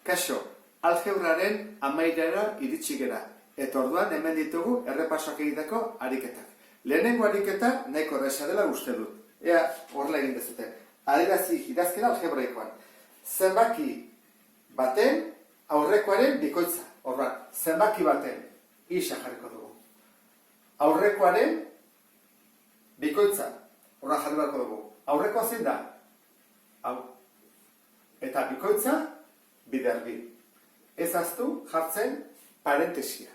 Kaixo, algebraren amairara iritsi gera. Eta orduan hemen ditugu errepasoak egiteko ariketak. Lehenengo ariketa nahiko erraza dela uste dut. Ea horrela egin dezuten. Adierazi idazkera algebraikoan. Zenbaki baten aurrekoaren bikoitza. Orduan, zenbaki baten isa jarriko dugu. Aurrekoaren bikoitza. Orduan jarri beharko dugu. Aurrekoa zein da? Hau. Eta bikoitza bider bi. Ez ahaztu jartzen parentesia.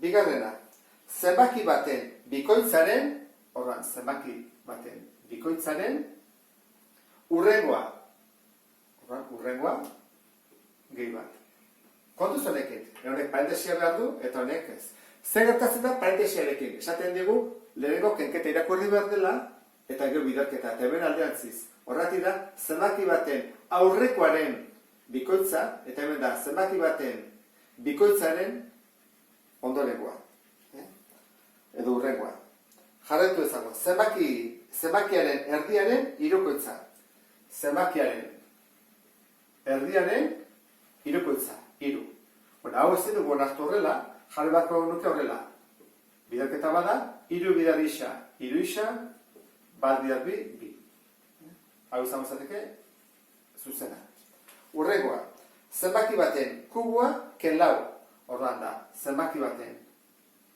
Bigarrena, zenbaki baten bikoitzaren, orduan, zenbaki baten bikoitzaren hurrengoa. Orduan, hurrengoa gehi bat. Kontuz honekin, honek parentesia behar du eta honek ez. Zer gertatzen da parentesiarekin? Esaten dugu, lehenengo kenketa irakurri behar dela eta gero biderketa, eta hemen aldeantziz. Horretik da, zenbaki baten aurrekoaren bikoitza, eta hemen da, zenbaki baten bikoitzaren ondorengoa. Edo hurrengoa. Jarraitu ezago, zenbakiaren erdiaren hirukoitza. Zenbakiaren erdiaren hirukoitza, hiru. Bueno, hau ezin dugu onartu horrela, jarri bako nuke horrela. Biderketa bada, hiru bider isa, hiru isa, bat bider bi, bi. Hau izan bezateke, zuzena. Hurrengoa, zenbaki baten kubua, ken lau. Orduan da, zenbaki baten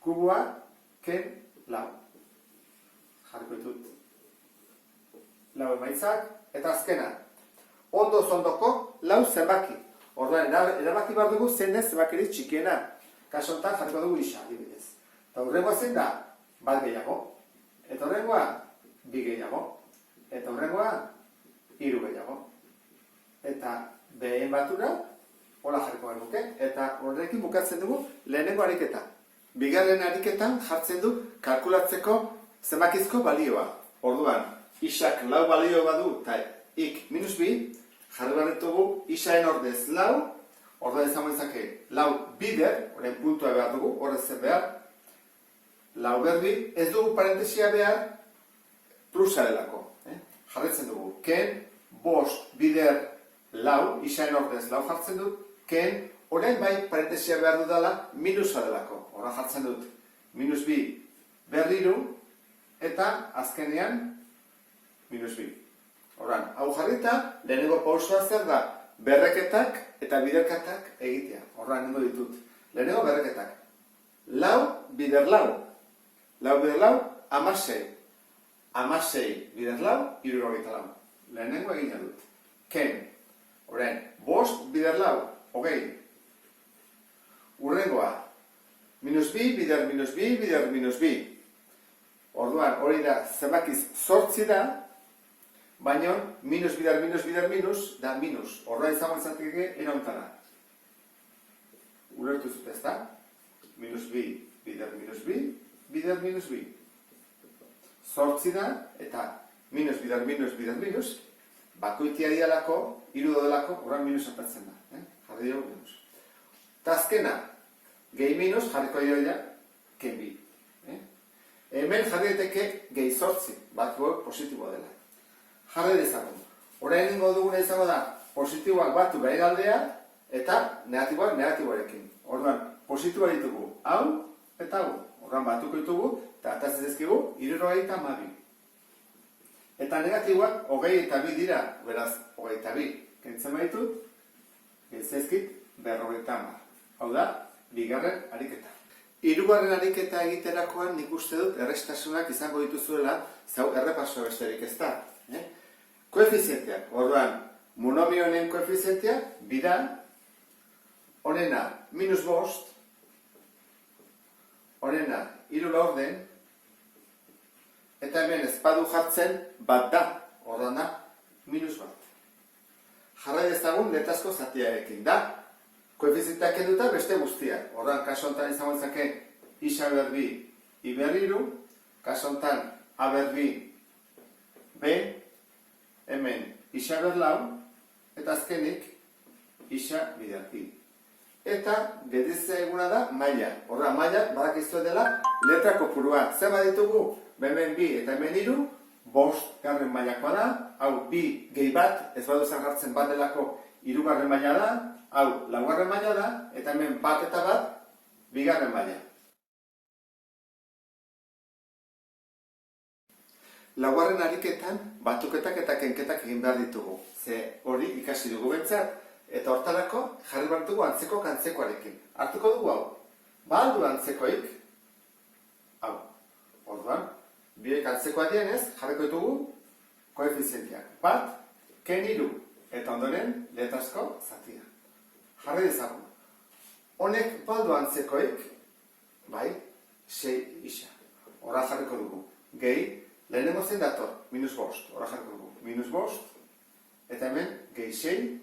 kubua, ken lau. Jarriko ditut lau emaitzak, eta azkena, ondoz ondoko lau zenbaki. Orduan, erabaki behar dugu zein den zenbakirik txikiena. Kaso honetan jarriko dugu isa, adibidez. Eta hurrengoa zein da, bat gehiago. Eta hurrengoa, bi gehiago. Eta hurrengoa, hiru gehiago. Eta behen batura, hola jarriko genuke, eta horrekin bukatzen dugu lehenengo ariketa. Bigarren ariketan jartzen du kalkulatzeko zenbakizko balioa. Orduan, isak lau balio badu eta ik minus bi, jarri behar ditugu isaen ordez lau, orduan izango izake lau bider, horren puntua behar dugu, horrez zer behar, lau berbi, ez dugu parentesia behar plusa delako. Jarretzen dugu, ken, bost bider lau, isaen ordez lau jartzen dut, ken, orain bai parentesia behar dudala minusa delako. Horra jartzen dut minus bi berriru eta azkenean minus bi. Horran, hau jarrita, lehenengo pausoa zer da berreketak eta biderkatak egitea. Horran, nengo ditut. Lehenengo berreketak. Lau bider lau. Lau bider lau, amasei. Amasei bider lau, hirurogeita lau. Lehenengo egina dut. Ken. Horren, bost bider lau, hogei. Hurrengoa, minus bi, bider minus bi, bider minus bi. Orduan, hori da, zenbakiz zortzi da, baina minus bider minus bider minus, da minus. Orduan izango izateke erontara. Ulertu zut ez da? Minus bi, bider minus bi, bider minus bi. Zortzi da, eta minus bider minus bider minus, bakoitia dialako, hiru dodelako, orduan minus apatzen da. Jarri dugu minus. Eta azkena, gehi minus jarriko dira ken bi. Hemen jarri daiteke gehi zortzi, bat positibo dela. Jarri dezagun. Orain ningo duguna izango da, positiboak batu behin aldea, eta negatiboak negatiboarekin. Orduan, positiboa ditugu hau eta hau. Orduan batuko ditugu, eta atatzen dizkigu, 72. Eta negatiboak 22 dira, beraz, 22. Kentzen baitut, gentzaizkit, 50. Hau da, bigarren ariketa. Hirugarren ariketa egiterakoan nik uste dut errestasunak izango dituzuela, zau errepaso besterik ez da. Koefizienteak, orduan, monomioen koefizienteak, bida, honena, minus bost, honena, hiru laurden, eta hemen ezpadu jartzen bat da, orduan da, minus bat. Jarrai dezagun letazko zatiarekin da, koefizienteak eduta beste guztiak. Orduan, kaso honetan izango izake isa berbi i berriru, kaso honetan a berbi b, hemen isa berlau, eta azkenik isa bider i. Eta geditzea eguna da maila. Orduan, maila badakizu dela letra kopurua. Zer baditugu? Hemen bi eta hemen hiru, bost garren mailakoa da, hau bi gehi bat, ez badu zer jartzen bat delako hirugarren maila da, hau laugarren maila da, eta hemen bat eta bat bigarren maila. Laugarren ariketan batuketak eta kenketak egin behar ditugu. Ze hori ikasi dugu bentzat, eta hortarako jarri behar dugu antzeko antzekoarekin. Hartuko dugu hau. Ba aldu antzekoik, hau. Orduan, biek antzekoa dienez, jarriko ditugu koefizienteak. Bat, ken hiru, eta ondoren letrazko zatia. Jarri dezagun. Honek baldu antzekoik, bai, 6 isa. Horra jarriko dugu. Gehi, lehenengo zein dator, -5, horra jarriko dugu. -5, eta hemen gehi 6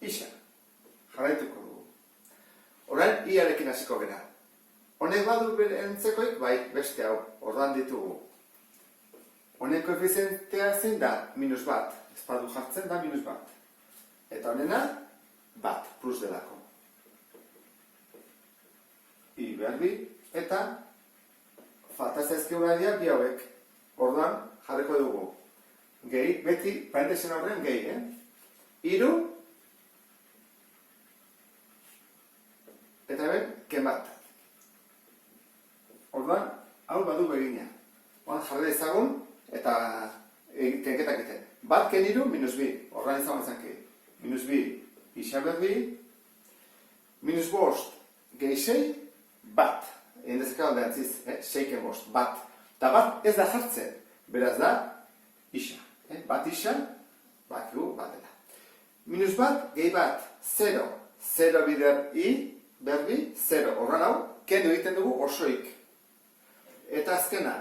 isa. Jarraituko dugu. Orain, iarekin hasiko gara. Honek badu bere antzekoik, bai, beste hau, ordan ditugu. Honek koefizientea zein da, -1. Ez badu jartzen da -1. Eta honena, bat, plus delako. I berbi, eta falta zaizkiguna dira bi hauek. Orduan, jarriko dugu. Gehi, beti, parentesen horren gehi, Hiru, eta hemen, ken bat. Orduan, hau badu begina. Orduan, jarri ezagun, eta kenketak egiten. Bat ken hiru, -2. Orduan ezagun ezanke. -2, isa berbi, -5, gehi 6, bat. Egin dezakegu alde antziz, 6 ken 5, bat. Eta bat ez da jartzen, beraz da, isa. Bat isa, bakigu bat dela. -1, gehi bat, 0. 0 bider i, berbi, 0. Horran hau, kendu egiten dugu osoik. Eta azkena,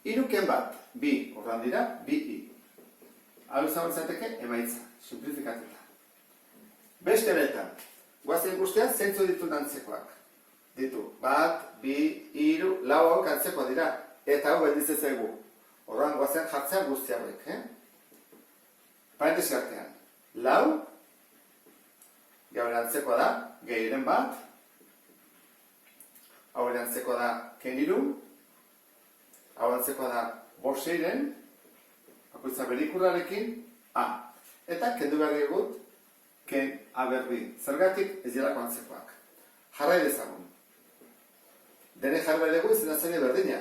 3 ken bat, 2. Horran dira, 2i. Hau izan zateke, emaitza, simplifikatuta. Beste beretan, guazen ikustean, zeintzu ditu antzekoak. Ditu, bat, 2, 3, 4 hauek antzekoak dira. Eta hau beldiz ezaigu. Horran guazen jartzea guzti hauek. Parentesi artean. 4, gaur antzekoa da, gehiren bat. Hau antzekoa da, ken 3. Hau antzekoa da, 5 6-ren. Bakoitza berikurrarekin, a. Eta kendu behar dugut, ken a berbi. Zergatik ez dirako antzekoak. Jarrai dezagun. Dene jarrai dugu izan zaila berdina.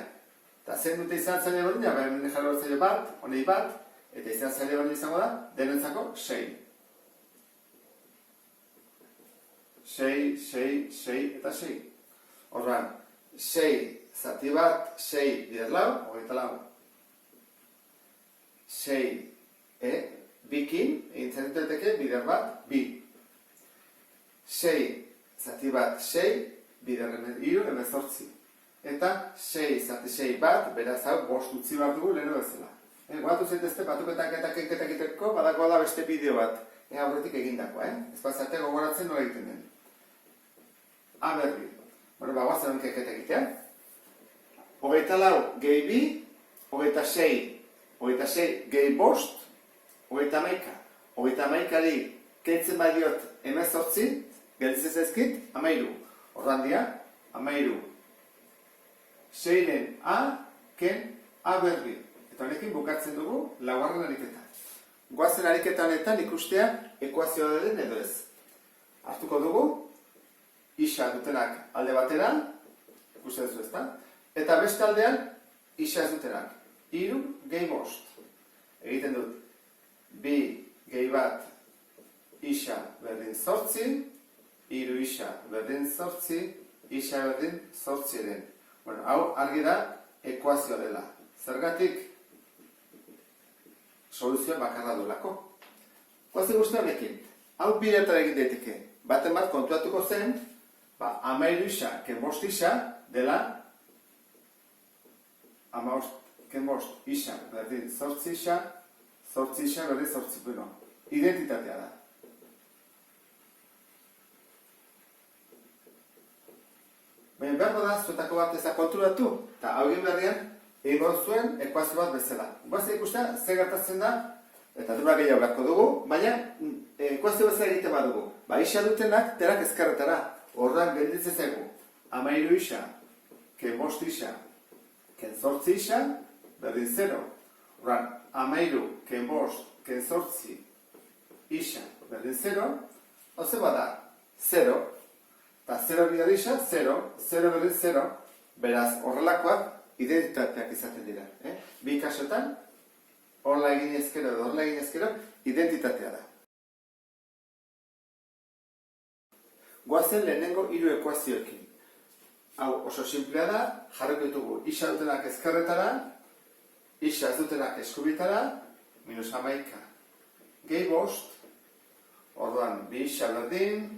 Eta zen dute izan zaila berdina, baina jarrai zaila bat, honei bat, eta izan zaila berdina izango da, denentzako 6. 6, 6, 6 eta 6. Horran, 6 zati bat, 6 bider lau, 24. 6, bikin, egin zentueteke, bider bat, 2. 6 zati bat, 6, biderren 3, 18. Eta 6 zati 6 bat, beraz hau, 5 utzi bat dugu lehenu bezala. Guatu zaitezte, batuketak eta kenketak egiteko, badako da beste bideo bat. Aurretik egindakoa, ez bazate gogoratzen nola egiten den. A berbi. Bueno, bagoazen kenketak egitea. 24 gehi 2, 26 gehi 5, 31. 31ari kentzen badiot 18, gelditzen zaizkit, 13. Horran dira, 13. 6-ren a, ken a berbi. Eta honekin bukatzen dugu laugarren ariketa. Goazen ariketa honetan ikustea ekuazioa den edo ez. Hartuko dugu, isa dutenak alde batera, ikusten zu ezta, eta beste aldean isa ez dutenak. 3 gehi 5. Egiten dut, 2 gehi bat isa berdin 8, 3 isa berdin 8, isa berdin 8-ren. Bueno, hau argi da ekuazioa dela. Zergatik soluzioa bakarra duelako. Guazen guztia honekin, hau biretara egin daiteke. Baten bat kontuatuko zen, 13 isa, ken 5 isa, dela 15 ken 5 isa, berdin 8 isa, 8 isa, berdin 8, bueno, identitatea da. Baina behar da, zuetako bat ezak konturatu, eta hau egin berrian, egon zuen ekuazio bat bezala. Guazen ikustea, ze gertatzen da, eta dura gehiago beharko dugu, baina ekuazio bezala egiten badugu. Isa dutenak, terak ezkarretara. Horran gelditzen zaigu. 13 isa, ken 5 isa, ken 8 isa, berdin 0. Horran, 13, ken 5, ken 8, isa berdin 0, hau bada 0, eta 0 bider isa, 0, 0 berdin 0, beraz horrelakoak identitateak izaten dira. Bi kasotan, horrela egin ezkero edo horrela egin ezkero, identitatea da. Goazen lehenengo hiru ekuazioekin. Hau oso simplea da, jarriko ditugu isa dutenak ezkerretara, isa ez dutenak eskubitara, -11, gehi 5, orduan bi isa berdin,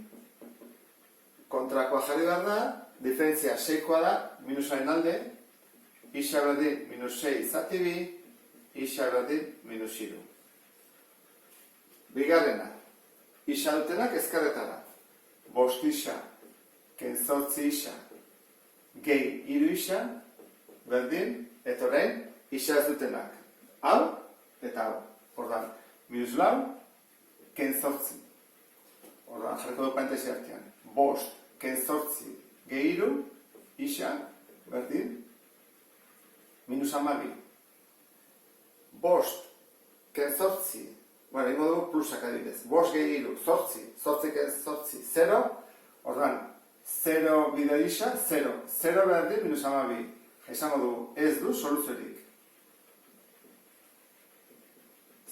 kontrakoa jarri behar da, diferentzia 6koa da, minusaren alde, isa berdin -6 zati 2, isa berdin -3. Bigarrena, isa dutenak ezkerretara, 5 isa, ken 8 isa, gehi 3 isa, berdin, eta orain, isa ez dutenak. Hau, eta hau. Orduan, -4, ken 8. Orduan, jarriko du parentesi artean. 5, ken 8, gehi 3, isa, berdin, -12. 5, ken 8, bueno, ingo dugu plusak adibidez. 5 gehi 3, 8, 8 ken 8, 0, orduan, 0 bider isa, 0. 0 berdin, -12. Esango dugu, ez du soluziorik.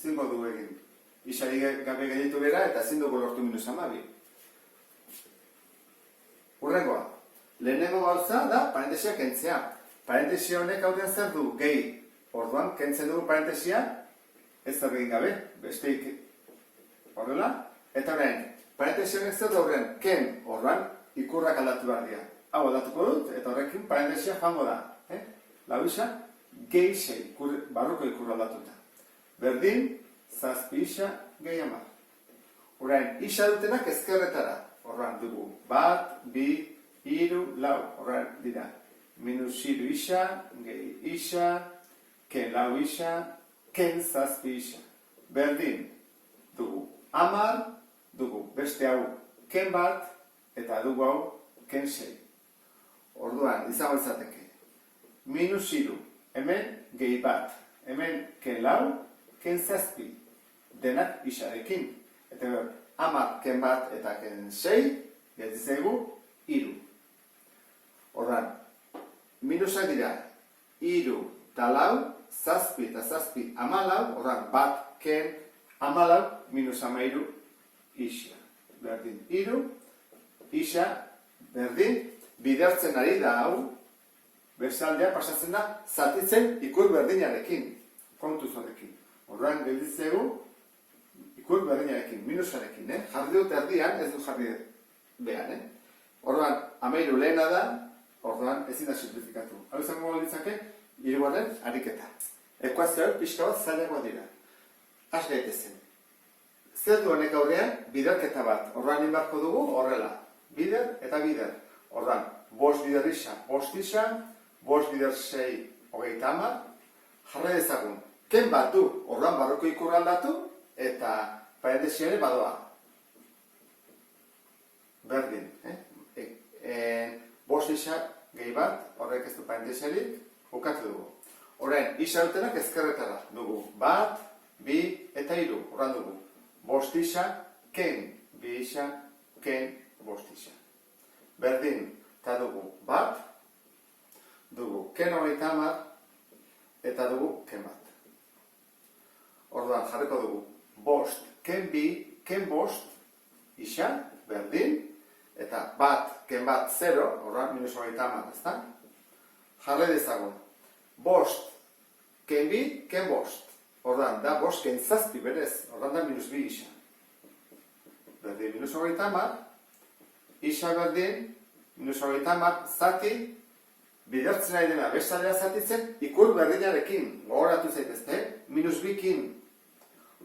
Zingo dugu egin. Isari gabe gaitu bera eta ezin dugu lortu -12. Hurrengoa. Lehenengo gauza da parentesia kentzea. Parentesia honek hau den zer du? Gehi. Orduan, kentzen dugu parentesia ez zer egin gabe. Besteik horrela. Eta orain, parentesia honek zer du horren? Ken. Orduan, ikurrak aldatu behar dira. Hau aldatuko dut eta horrekin parentesia joango da. Lau isa, gehi 6. Barruko ikurra aldatuta. Berdin, 7 isa, gehi 10. Orain, isa dutenak ezkerretara. Horran dugu, 1, 2, 3, 4. Horran dira, -3 isa, gehi isa, ken 4 isa, ken 7 isa. Berdin, dugu, 10, dugu, beste hau, ken 1, eta dugu hau, ken 6. Orduan, izango izateke, -3, hemen gehi 1, hemen ken 4, ken 7, denak isarekin. Eta gero, 10, ken 1 eta ken 6, gelditzaigu, 3. Ordan, minusak dira, 3 eta 4, 7 eta 7, 14, ordan, 1, ken, 14, -13, isa. Berdin, 3, isa, berdin, bidertzen ari da hau, bestaldea pasatzen da, zatitzen ikur berdinarekin, kontuz horrekin. Orduan, gelditzegu, ikur berdinarekin, minusarekin, jarri dut erdian, ez dut jarri behan, Orduan, 13 lehena da, orduan, ezin da simplifikatu. Hau izango ditzake, 3. ariketa. Ekuazioak pixka bat zailagoa dira. Has gaitezen. Zer du honek aurrean, biderketa bat. Orduan, inbarko dugu, horrela. Bider eta bider. Orduan, 5 bider isa, 5 isa, 5 bider 6, 30, jarra dezagun. Ken bat du, orduan barruko ikurra aldatu, eta parentesia ere badoa. Berdin, 5 isa gehi bat, horrek ez du parentesiarik, bukatu dugu. Orain, isa dutenak ezkerretara dugu. 1, 2 eta 3, horran dugu. 5 isa, ken 2 isa, ken 5 isa. Berdin, eta dugu 1, dugu ken 30, eta dugu ken 1. Orduan, jarriko dugu 5, ken 2, ken 5, isa, berdin, eta 1, ken 1, 0, orduan, -30, ezta? Jarri dezagun. 5, ken 2, ken 5. Orduan, da 5, ken 7 berez, orduan da -2 isa. Berdin, -30, isa berdin, -30, zati, bidertzen ari dena, bestalea zatitzen, ikur berdinarekin, gogoratu zaitezte, -2kin.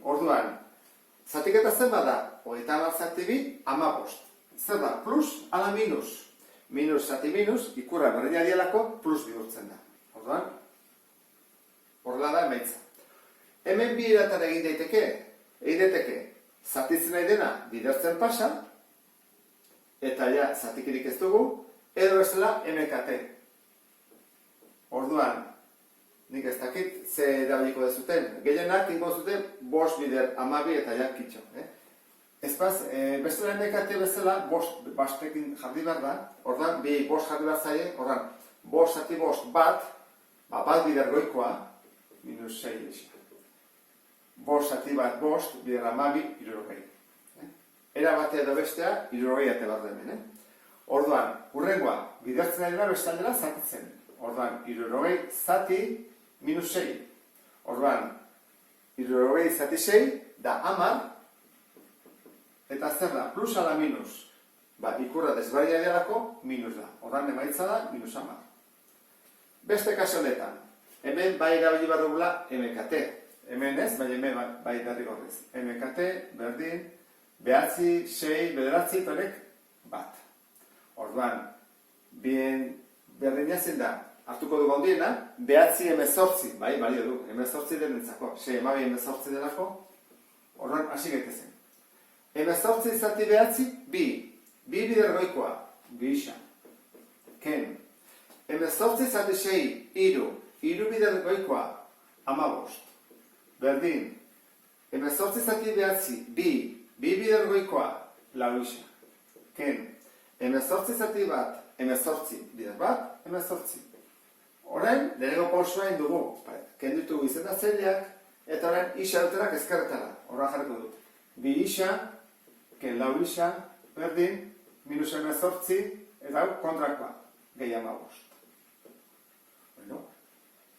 Orduan, zatiketa zen bada, 30 zati 2, 15. Zer da, plus ala minus. Minus zati minus, ikurra berdina dialako, plus bihurtzen da. Orduan, horrela da emaitza. Hemen bi eratara egin daiteke, zatitzen nahi dena, bidertzen pasa, eta ja, zatikirik ez dugu, edo esela MKT. Orduan, nik ez dakit, ze erabiliko dezuten. Gehienak ingo zuten, 5 bider 12 eta ja kitxo. Bestela MKT bezala, bost bastekin jarri behar da, ordan, bi bost jarri behar zaie, ordan, bost zati bost bat, bat bider goikoa, minus 6 eixa. Bost zati bat bost, bider amabi, irurogei. Era batea edo bestea, irurogei ate behar demen. Orduan, hurrengoa, bidertzen ari da bestaldera zatitzen. Orduan, irurogei zati minus 6. Orduan, irurogei zati 6, da 10, eta zer da, plus ala minus, ikurra desberdina delako, minus da. Ordan emaitza da, minus 10. Beste kaso honetan, hemen bai erabili behar dugula MKT. Hemen ez, baina hemen bai derrigorrez. MKT, berdin, behatzi, 6, bederatzi, torek, bat. Orduan, berdina zen da, hartuko dugu ondiena, behatzi emezortzi, bai, balio du, emezortzi denentzako, 6 emabi emezortzi denako, orduan, hasi gaitezen. Emezortzi zati behatzi, bi bider goikoa, bi isa. Ken. Emezortzi zati 6, iru bider goikoa, 15. Berdin. Emezortzi zati behatzi, bi bider goikoa, 4 isa. Ken. Emezortzi zati bat, emezortzi bider bat, emezortzi. Orain, lehenengo pausua dugu, ken ditugu izendatzaileak, eta orain isa dutenak ezkerretara, horra jarriko dut. Bi isa, ken 4 isa, berdin, minus emezortzi, eta hau kontrakoa, gehi 15. Bueno,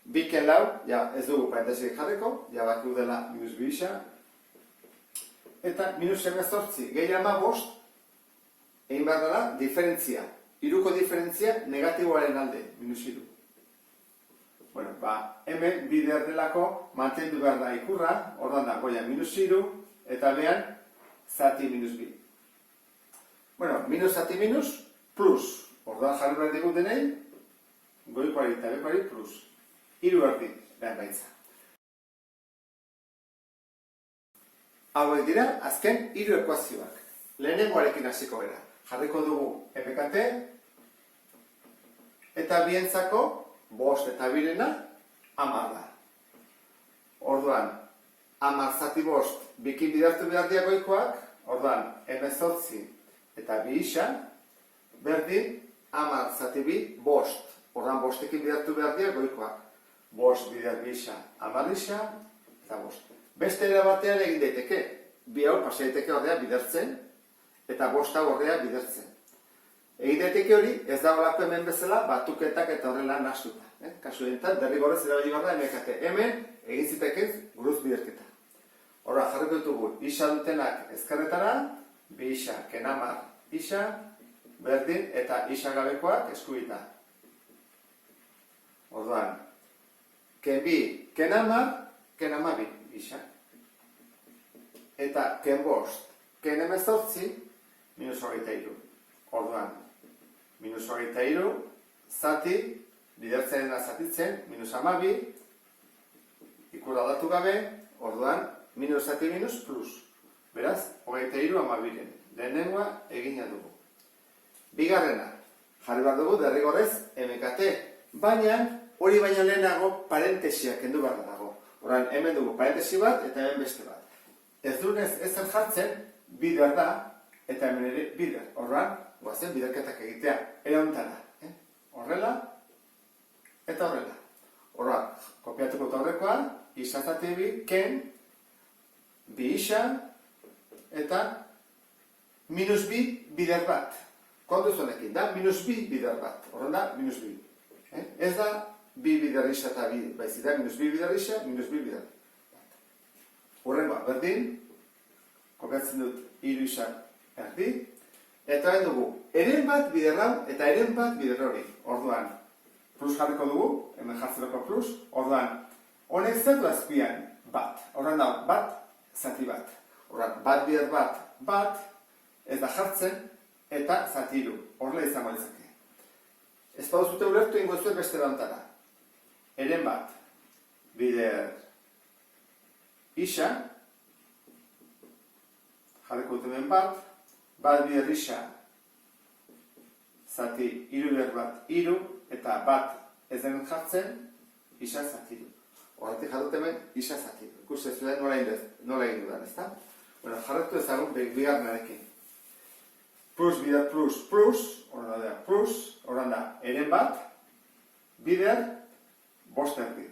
bi ken 4, ja ez dugu parentesik jarriko, ja bakiu dela minus 2 isa, eta minus emezortzi, gehi 15, egin behar dela, diferentzia. Iruko diferentzia negatiboaren alde, minus 3. Bueno, hemen bider delako mantendu behar da ikurra, ordan da, goia minus 3, eta behan, zati minus 2. Bueno, minus zati minus, plus. Ordan jarri behar digu denei, goikoari eta bekoari plus. 3 erdi, behan gaitza. Hauek dira, azken 3 ekuazioak. Lehenengoarekin hasiko gara. Jarriko dugu MKT, eta bientzako, bost eta birena, 10 da. Orduan, 10 zati bost, bikin bidertu behar diagoikoak, orduan, emezortzi eta 2 isa, berdin, 10 zati bi, bost. Orduan, bostekin bidertu behar diagoikoak. Bost bider 2 isa, 10 isa, eta bost. Beste era batean egin daiteke, bi hau pasa daiteke ordea bidertzen, eta bost hau ordea bidertzen. Egin daiteke hori, ez da olako hemen bezala, batuketak eta horrela nastuta. Kasu egin derrigorrez erabili behar da MKT. Hemen, egin zitekez, buruz biderketa. Horra, jarriko ditugu, isa dutenak ezkerretara, 2 isa, ken 10 isa, berdin, eta isa gabekoak eskubita. Orduan, ken 2, ken 10, ken 12 isa. Eta ken 5, ken 18, minus 23. Orduan, minus 23, zati, bidertzen zatitzen, minus 12, ikur aldatu gabe, orduan, minus zati minus plus. Beraz, 23 12-en. Lehenengoa egina dugu. Bigarrena, jarri behar dugu derrigorrez MKT. Baina, hori baino lehenago parentesiak kendu behar dago. Orduan, hemen dugu parentesi bat eta hemen beste bat. Ez dunez ezen jartzen, bider da, eta hemen ere bider. Orduan, goazen biderketak egitea, erauntara. Horrela, eta horrela. Horra, kopiatuko eta horrekoa, izazate bi, ken, 2 isa, eta minus 2 bider bat. Kontu zonekin, da minus 2 bider bat. Horren da, minus 2. Ez da, 2 bider isa eta baizi da, minus 2 bider isa, minus 2 bider bat. Horrengoa, berdin, kopiatzen dut, 3 isa erdi, eta hain dugu, eren bat bider hau eta eren bat bider hori. Orduan, plus jarriko dugu, hemen jartzeroko plus, orduan, honek zer du azpian bat. Orduan da, bat, zati bat. Orduan, bat bider bat, bat, ez da jartzen, eta zati 3. Horrela izango lezake. Ez pauzute ulertu ingo zuen beste bantara. Eren bat, bider isa, jarriko dut hemen bat bider isa, zati 3 bider bat 3, eta bat ez den jartzen, isa zati 3. Horretik jarrut hemen, isa zati 3. Ikusten zuen nola egin dudan, ezta? Bueno, jarretu ezagun bigarrenarekin. Plus bider plus, horren da plus, horren da eren bat, bider bost erdi.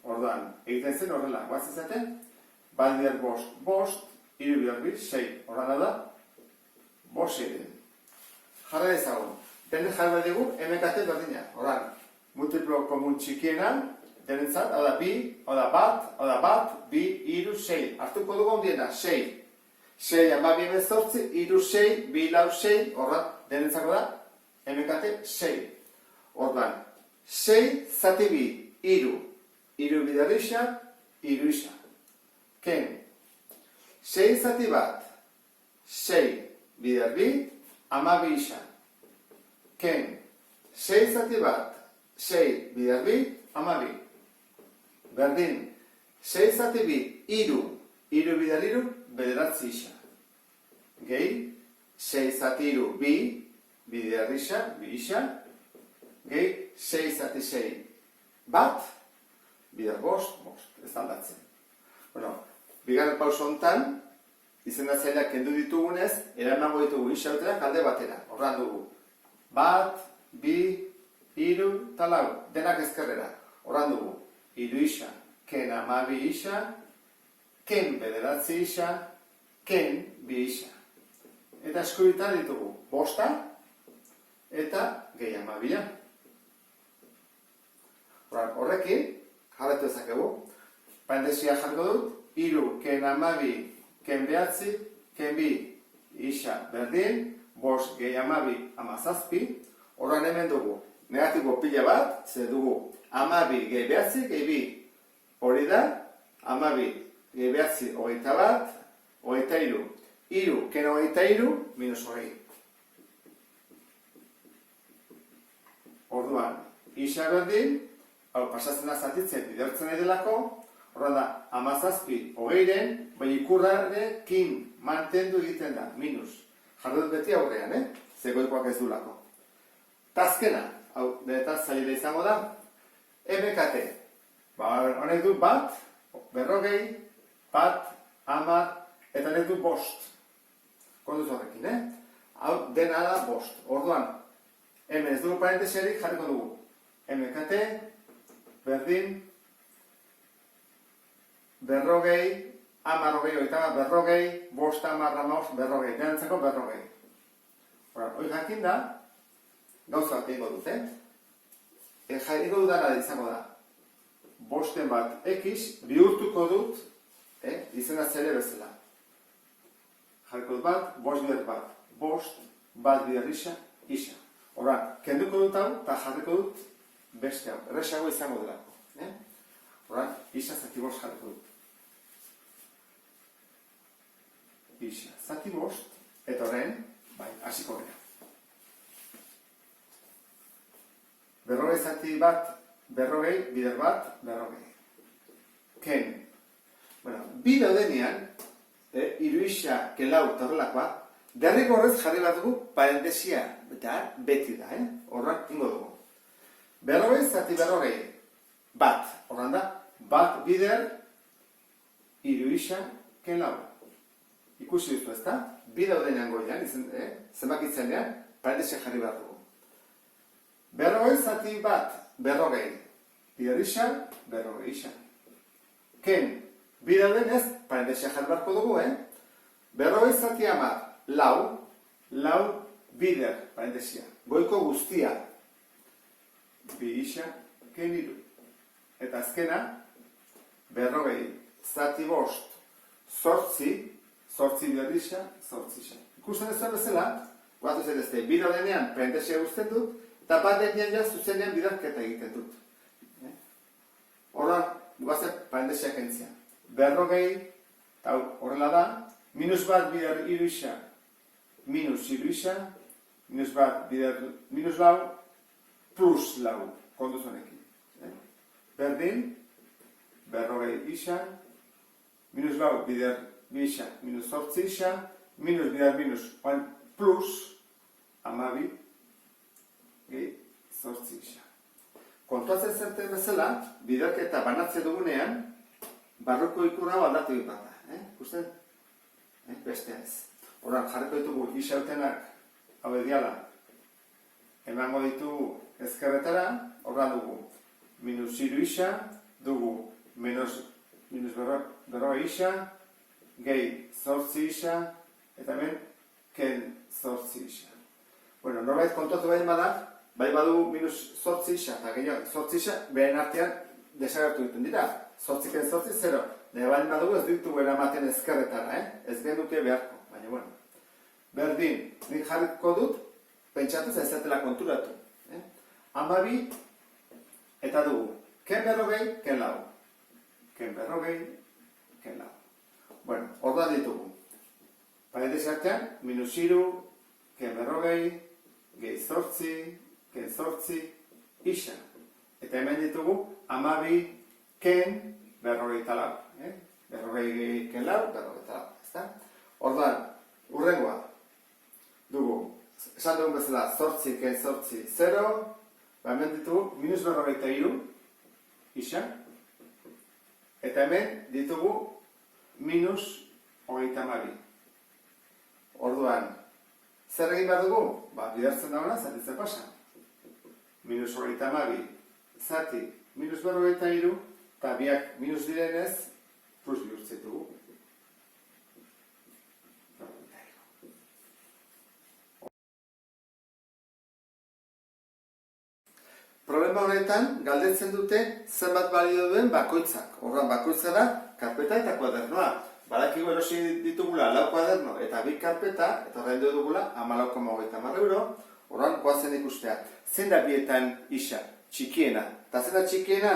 Orduan, egiten zen horrela, guazizaten, bat bider bost, hiru bider bi, 6. Horren da, bost eren. Jarra ezagun. Dene jarra dugu, MKT berdina. Horren, multiplo komun txikiena, denentzat, hau da bat, bi, hiru, 6. Hartuko dugu ondiena, 6. 6 amabi bezortzi, hiru 6, bi lau 6, horren, denentzako da, MKT 6. Orduan, 6 zati bi, hiru bider isa, hiru isa. Ken, 6 zati bat, 6 bider bi, amabi isa. Ken, 6 zati bat, 6 bider bi, amabi. Berdin, 6 zati bi, hiru bider hiru, bederatzi isa. Gehi, 6 zati hiru, bi bider isa, bi isa. Gehi, 6 zati 6, bat, bider bost, ez aldatzen. Bueno, bigarren pauso hontan, izendatzaileak kendu ditugunez, eramango ditugu isauterak alde batera. Horran dugu, bat, bi, hiru, eta lau, denak ezkerrera. Horran dugu, hiru isa, ken amabi isa, ken bederatzi isa, ken bi isa. Eta eskubitan ditugu, bosta eta gehi amabia. Horrekin, jarretu ezakegu, parentesia jarriko dut, hiru, ken amabi, ken behatzi, ken bi isa berdin, bost gehi amabi, amazazpi. Horren hemen dugu, negatibo pila bat, ze dugu, amabi gehi behatzi, gehi bi. Hori da, amabi gehi behatzi, hogeita bat, hogeita hiru. Hiru, ken hogeita hiru, minus hogei. Orduan, isa berdin, hau pasatzen da zatitzen bidertzen edelako, horren da, amazazpi hogeiren, bai ikurrarekin mantendu egiten da, minus. Jarri dut beti aurrean, zegoikoak ez du lako. Tazkena, hau, denetaz zaila izango da, MKT. Honek du bat, berrogei, bat, hamar, eta honek du bost. Konduz horrekin, Hau, dena da bost. Orduan, hemen ez dugu parentesiarik jarriko dugu. MKT, berdin, berrogei, hamar hogei, oitama, berrogei, bost, hamar, hamabost, berrogei. Denantzako berrogei. Hoi jakin da, gauza bat egingo dut, Jarriko dudana izango da. Bosten bat X bihurtuko dut, izendatzaile bezala. Jarriko dut bat, bost bider bat. Bost, bat bider isa, isa. Horran, kenduko dut hau, eta jarriko dut beste hau. Erresago izango delako. Horran, isa zati bost jarriko dut. Isa zati bost, eta horren, hasiko gara. Berrogei zati bat, berrogei, bider bat, berrogei. Ken. Bi daudenean, hiru isa, ken lau, eta horrelakoa, derriko horrez jarri bat dugu parentesia, eta beti da, horrak ingo dugu. Berrogei zati berrogei, bat, horran da, bat bider, hiru isa, ken lau. Ikusi duzu ezta, bi daudenean goian, zenbakitzenean, parentesia jarri bat dugu. Berrogei zati bat, berrogei. Bider isa, berrogei isa. Ken, bi daudenez, parentesia jarri batko dugu, Berrogei zati hamar, lau bider, parentesia. Goiko guztia. Bi isa, ken hiru. Eta azkena, berrogei zati bost, zortzi bider isa, zortzi isa. Ikusten ez da bezala, guatu zer ezte, bi daudenean parentesia guzten dut, eta bat denean zuzenean bidarketa egiten dut. Horren, guazen parentesia kentzia. Berrogei, eta horrela da, minus bat bider hiru isa, minus hiru isa, minus bat bider minus lau, plus lau, konduz honekin. Berdin, berrogei isa, minus lau bider bi isa, minus zortzi isa, minus bider minus, plus, amabi, zortzi isa. Kontuatzen zerten bezala, biderketa banatze dugunean, barruko ikurra aldatu egin bat da. ikusten? Bestea ez. Horan, jarriko ditugu isautenak, hau ediala, emango ditugu ezkerretara, horra dugu minus iru isa, dugu minus berrogei isa, gehi zortzi isa, eta hemen ken zortzi isa. Bueno, norbait kontuatu behin bada, bai badugu minus zortzi isa, eta gehiago zortzi isa, behen artean desagertu duten dira. Zortzi ken zortzi, zero. Nire bain badugu ez ditugu eramaten ezkerretara, ez genuke beharko, baina bueno. Berdin, nik jarriko dut, pentsatuz ez zatela konturatu. 12 eta dugu, ken berrogei, ken lau. Ken berrogei, ken lau. Bueno, hor da ditugu. Parentesi artean, minus iru, ken berrogei, gehi zortzi, ken zortzi, isa. Eta hemen ditugu, 12 ken berrogeita lau. Berrogei gehi ken lau, berrogeita lau. Ezta? Orduan, urrengoa. Dugu, esan dugun bezala, zortzi ken zortzi, zero. Hemen ditugu, minus berrogeita iru, isa. Eta hemen ditugu, minus hogeita hamabi. Orduan, zer egin behar dugu? Bidertzen dagoena, zatitzen pasa. Minus hogeita hamabi, zati, minus berrogeita iru, eta biak minus direnez, plus bihurtzen dugu. Problema honetan, galdetzen dute zenbat balio duen bakoitzak. Horran bakoitza da, karpeta eta kuadernoa. Badakigu erosi ditugula 4 kuaderno eta 2 karpeta, eta horrein dugula 14,30 euro. Horran, goazen ikustea. Zein da bietan isa? Txikiena. Eta zein da txikiena?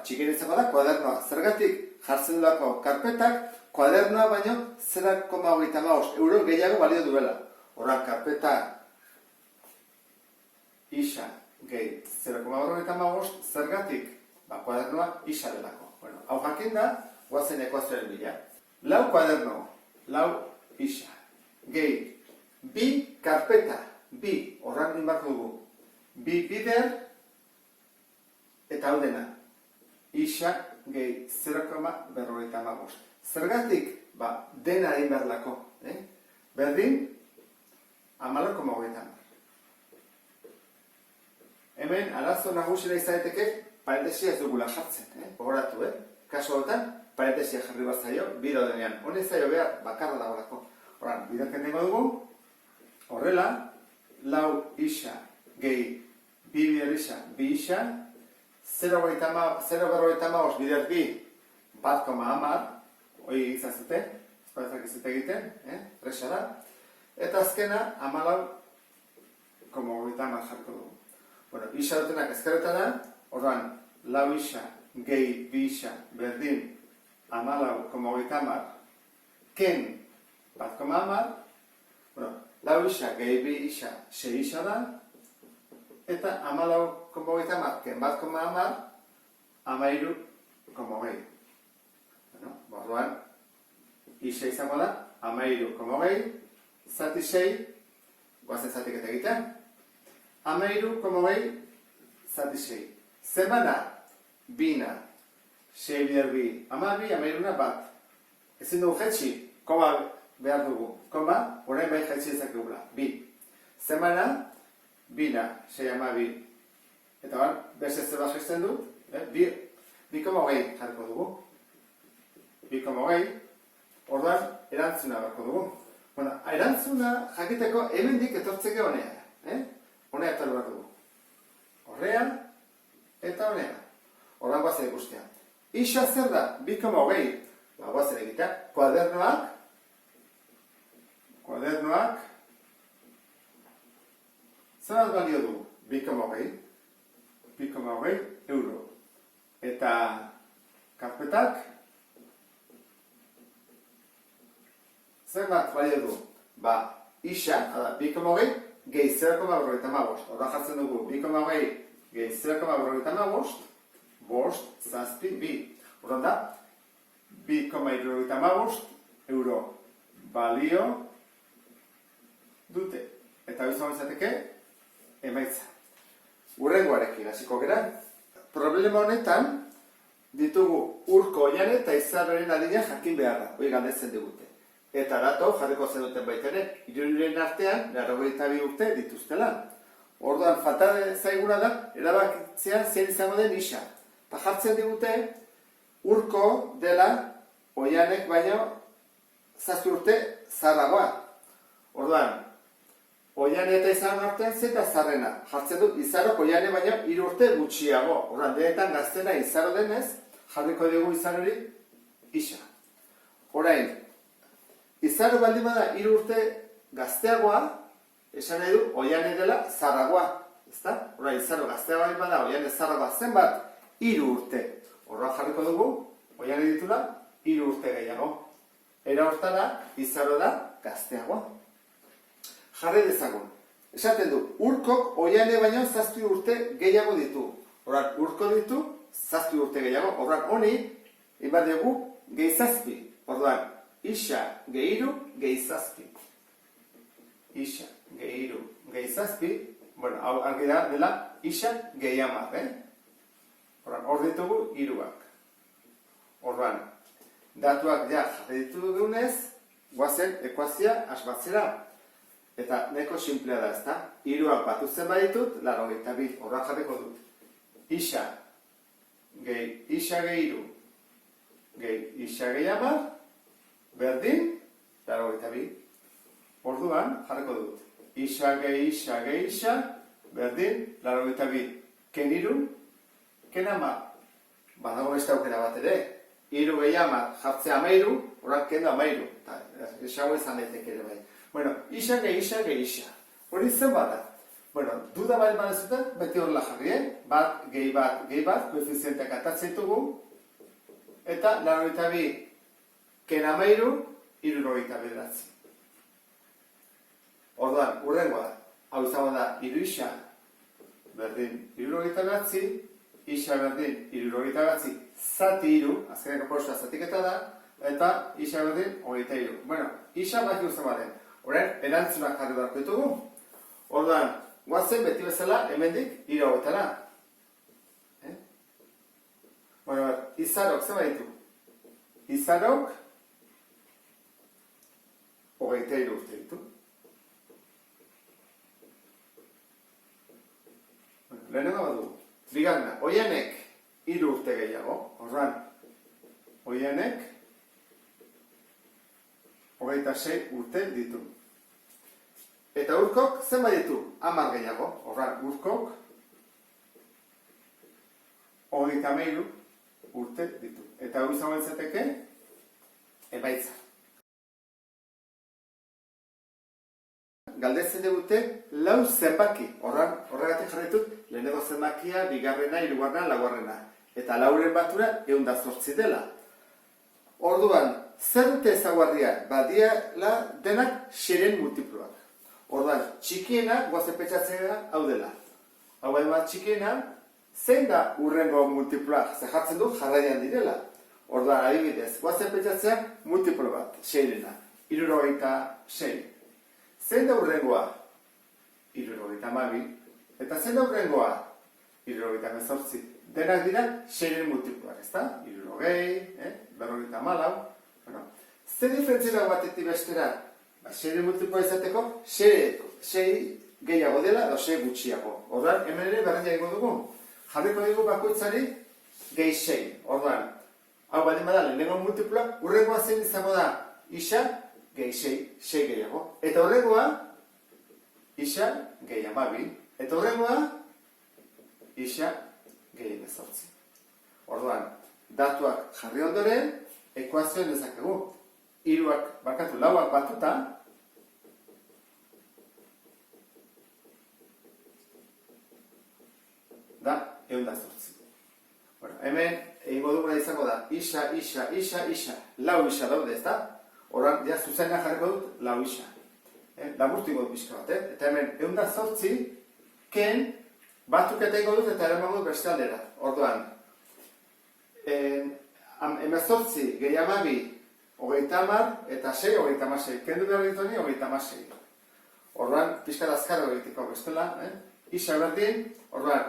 Txikiena izango da kuadernoa. Zergatik jartzen dudako karpetak, kuadernoa baino 0,35 euro gehiago balio duela. Horran, karpeta isa gehi 0,35 zergatik, kuadernoa isa delako. Bueno, hau jakin da, guazen ekuazioaren bila. 4 kuaderno, 4 isa, gehi 2 karpeta, 2, horran inbako dugu, 2 bider, eta hau dena, isa gehi 0,55. Zergatik, dena egin behar lako. Berdin, 14,30. Hemen, arazo nagusira izaiteke, parentesia ez dugula jartzen. Gogoratu, kasu hauetan, parentesia jarri bat zaio, bideo denean. Hone zaio behar, bakarra dagoelako. Horan, biderken dengo dugu, horrela, 4 isa gehi 2 bider isa, 2 isa, 0,55 bider 2, 1,10, hori izazute, espatzak izute egiten, presa da, eta azkena, 14,30 jarko dugu. Bueno, isa dutenak ezkerretara, orduan, 4 isa gehi 2 isa berdin 14,30, ken 1,10, bueno, 4 isa gehi 2 isa 6 isa da, eta 14,30, ken 1,10, 13,20. Bueno, orduan, isa izango da, 13,20, zati 6, guazen zatik eta egitean, 13,20 zati 6. Zenbana, bina, 6 bider 2, 12, 13 bat. Ezin dugu jetxi, koma behar dugu. Koma, orain bai jetxi ezakegula, 2. Zenbana, bina, 6, 12. Eta ban, beste zeba jesten dut, 2,20 jarriko dugu. 2,20, orduan, erantzuna beharko dugu. Bueno, erantzuna jakiteko hemendik etortzeke honea. Honea eta behar dugu. Horrean eta honea. Horrean guazen ikustea. Isa zer da? 2,20. Guazen egitea. Kuadernoak zer bat balio du? 2,20. 2,20 euro. Eta karpetak zer bat balio du? Isa, 2,20 gehi 0,55. Horra jartzen dugu 2,20 gehi 0,55, bost, zazpi, 2. Horren da, 2,55 euro balio dute. Eta bizan izateke, emaitza. Urrengoarekin hasiko gara. Problema honetan, ditugu urko oiane eta izarroren adina jakin beharra, hori galdetzen digute. Eta dato jarriko zen duten baita ere, hiruren artean, 92 urte dituztela. Orduan, falta zaiguna da, erabakitzea zein izango den isa. Eta jartzen digute, urko dela oianek baino 7 urte zaharragoa. Orduan, oiane eta izarren artean zeta zarrena. Jartzen du, izarrok oiane baino 3 urte gutxiago. Orduan, denetan gaztena izarro denez, jarriko dugu izarrori isa. Orain, izarro baldin bada 3 urte gazteagoa, esan nahi du, oiane dela zaharragoa. Ezta? Orain, izarro gazteagoa baldin bada, oiane zaharragoa zenbat? 3 urte. Horra jarriko dugu, oiane ditula, 3 urte gehiago. Era hortara, izarro da gazteagoa. Jarri dezagun. Esaten du, urkok oiane baino 7 urte gehiago ditu. Horan, urko ditu, 7 urte gehiago. Horan, honi, ibar dugu, gehi 7. Orduan, isa, gehi 3, gehi 7. Isa, gehi 3, gehi 7. Bueno, hau argi da dela, isa, gehi 10, Orduan, hor ditugu 3ak. Orduan, datuak ja jarri ditugu dugunez, guazen ekuazia asbatzera. Eta neko simplea da, ezta? 3ak batutzen baditut, 82. Horra jarriko dut. Isa gehi 3, gehi isa gehi 10, berdin, 82. Orduan, jarriko dut. Isa gehi isa, berdin, 82. Ken 3, ken 10. Badago beste aukera bat ere. 3 gehi 10 jartzea 13, horrak ken 13. Esago izan daiteke ere bai. Bueno, isa gehi isa. Hori zen bat da. Bueno, duda bai badezuten, beti horrela jarri, bat, gehi bat, koefizienteak atatzen ditugu. Eta, 82, ken 13, 79. Orduan, urrengoa da. Hau izango da, 3 isa, berdin, 79, isa berdin, 79, zati 3, azkeneko postua zatiketa da, eta isa berdin, 23. Bueno, isa bat guztan baden. Horren, erantzunak jarri beharko ditugu. Orduan, guazen beti bezala, hemendik, 3 hauetara. Bueno, izarok, zer baditu? Izarok, 23 urte ditu. Lehenengo bat du. Bigarrena, oianek 3 urte gehiago. Orduan, oianek 26 urte ditu. Eta urkok zenbat ditu? 10 gehiago. Orduan, urkok 33 urte ditu. Eta hori izango litzateke emaitza. Galdetzen digute 4 zenbaki. Horregatik jarritut lehenengo zenbakia, bigarrena, hirugarrena, laugarrena. Eta 4ren batura 108 dela. Orduan, zer dute ezaguarria? Badiela denak 6-ren multiploak. Orduan, txikiena, guazen petxatzea hau dela. Hau bat txikiena, zein da urrengo multiploak? Zer jartzen du jarraian direla. Orduan, adibidez, guazen petxatzea multiplo bat, 6-rena. 76. Zein da urrengoa? 72. Eta zein da urrengoa? 78. Denak dira 6-ren multiploak, ezta? 60, 54. Bueno, ze diferentzia dago batetik bestera? 6-ren multiploa izateko, 6 gehiago dela, edo 6 gutxiago. Orduan, hemen ere berdina egingo dugu. Jarriko dugu bakoitzari gehi 6. Orduan, hau baldin bada lehenengo multiploa, urrengoa zein izango da? Isa gehi 6 gehiago. Eta horrengoa, isa gehi 12. Eta horrengoa, isa gehi 18. Orduan, datuak jarri ondoren, ekuazioen dezakegu. 4ak batuta, da 108. Bueno, hemen, egingo duguna izango da, isa, 4 isa daude, ezta? Horran, ja, zuzena jarriko dut, 4 isa. Laburtingo dut pixka bat, Eta hemen, 108, ken, batuketa egingo dut eta eramango dut beste aldera. Orduan, 18 gehi 12, 30 eta 6, 36. Kendu behar ditu ni, 36. Orduan, pixka azkarra egiteko bestela, isa berdin, orduan,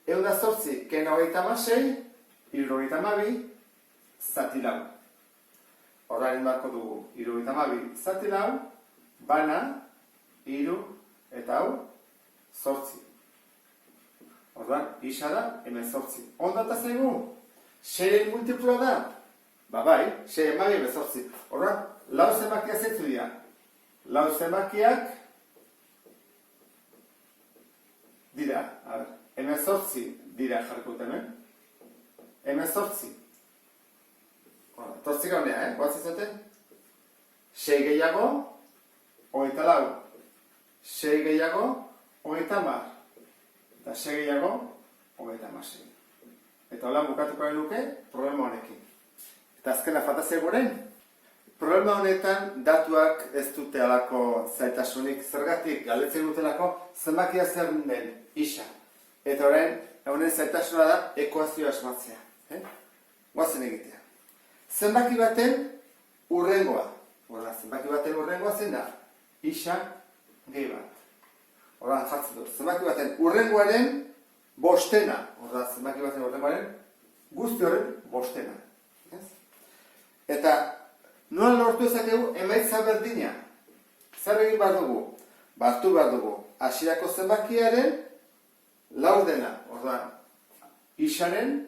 108, ken 36, 72 zati lau. Horaren barko dugu, 72 zati lau, bana, 3, eta hau, 8. Orduan, isa da, hemen 8. Ondata zaigu, 6 multiploa da? Ba bai, 6 emagi hemen 8. Orduan, lau zenbakiak zetzu dira. Lau zenbakiak dira, hemen 8 dira jarriko hemen. Hemen 8. Tortzik haunea, guaz izaten? 6 gehiago, 24. 6 gehiago, 30. Eta 6 gehiago, 36. Eta hola bukatuko genuke problema honekin. Eta azkena fantazia guren, problema honetan datuak ez dute alako zaitasunik, zergatik galetzen dutelako zenbakia zer den isa. Eta orain, honen zaitasuna da ekuazioa asmatzea. Guazen egitea. Zenbaki baten urrengoa. Horra, zenbaki baten urrengoa zen da isa gehi bat. Horra, jartzen dut. Zenbaki baten urrengoaren bostena. Horra, zenbaki baten urrengoaren guzti horren bostena. Eta nola lortu ezakegu emaitza berdina. Zer egin behar dugu? Hartu behar dugu. Hasierako zenbakiaren laurdena. Horra, isaren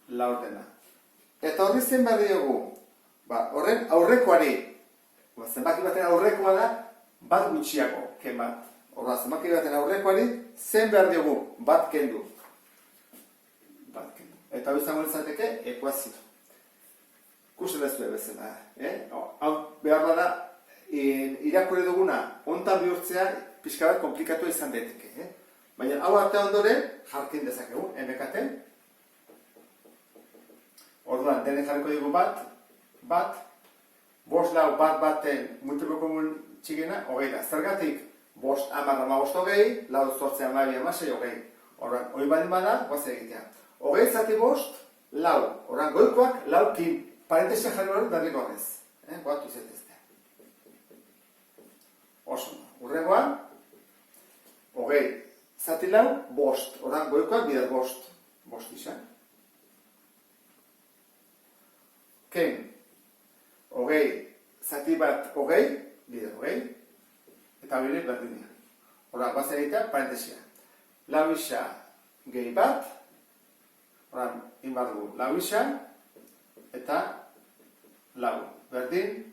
laurdena. Eta horri zen behar diogu, horren aurrekoari, zenbaki baten aurrekoa da, bat gutxiago, ken bat. Horra, zenbaki baten aurrekoari, zen behar diogu, bat kendu. Eta hori izango izateke, ekuazio. Kusen ez du bezala. Hau behar da, irakurri duguna, ontan bihurtzea, pixka bat komplikatu izan daiteke. Baina hau arte ondoren, jarkin dezakegu, emekaten. Orduan, denen jarriko dugu bat, bost lau bat baten multiplo komun txikena, hogei da. Zergatik, bost amar ama bost hogei, lau zortze amabi amasei hogei. Orduan, hori badin bada, guaz egitea. Hogei zati bost, lau. Orduan, goikoak laukin, parentesia jarri behar berriko horrez. Goatu zetezte. Oso, urrengoan, hogei zati lau, bost. Orduan, goikoak bider bost. Bost izan. Ken, hogei, zati bat hogei, bider hogei, eta hori berdina. Horra, guaz egitea, parentesia. Lau isa gehi bat, horra, inbar dugu, lau isa, eta lau. Berdin,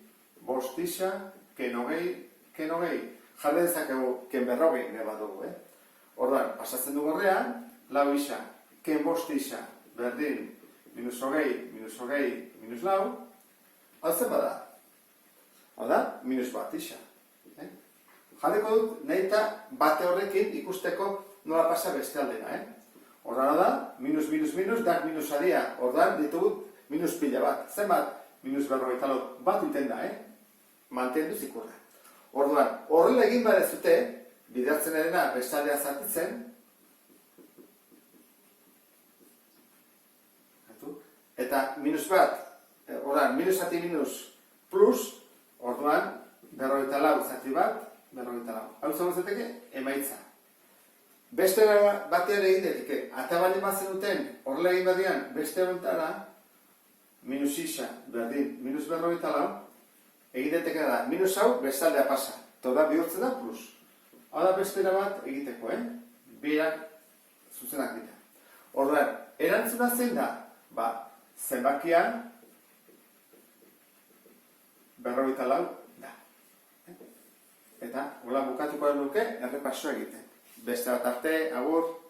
bost isa, ken hogei. Jarri dezakegu, ken berrogei neba dugu, Horra, pasatzen dugu horrean, lau isa, ken bost isa, berdin, minus hogei, minus lau, hau zen bada? Hau da, minus bat isa. Jarriko dut, nahi eta bate horrekin ikusteko nola pasa beste aldena. Horra da, minus, dak minusa dira. Horran ditugut minus pila bat. Zen bat, minus berrogeita lau bat iten da, mantendu zikurra. Orduan, horrela egin badezute, bidertzen edena beste aldea zartitzen, eta minus bat, orduan, minus zati minus plus, orduan, berrogeita lau zati bat, berrogeita lau. Hau zago zeteke, emaitza. Beste batean egin detike, eta bali bazen duten, horrela egin badian, beste hontara, minus isa, berdin, minus berrogeita lau, egin deteke da, minus hau, bestaldea pasa. Toda bihurtzen da plus. Hau da bestera bat egiteko, Birak zuzenak dira. Orduan, erantzuna zein da? Zenbakian berrogeita lau da. Eta, hola bukatuko nuke, errepasoa egiten. Beste bat arte, agur.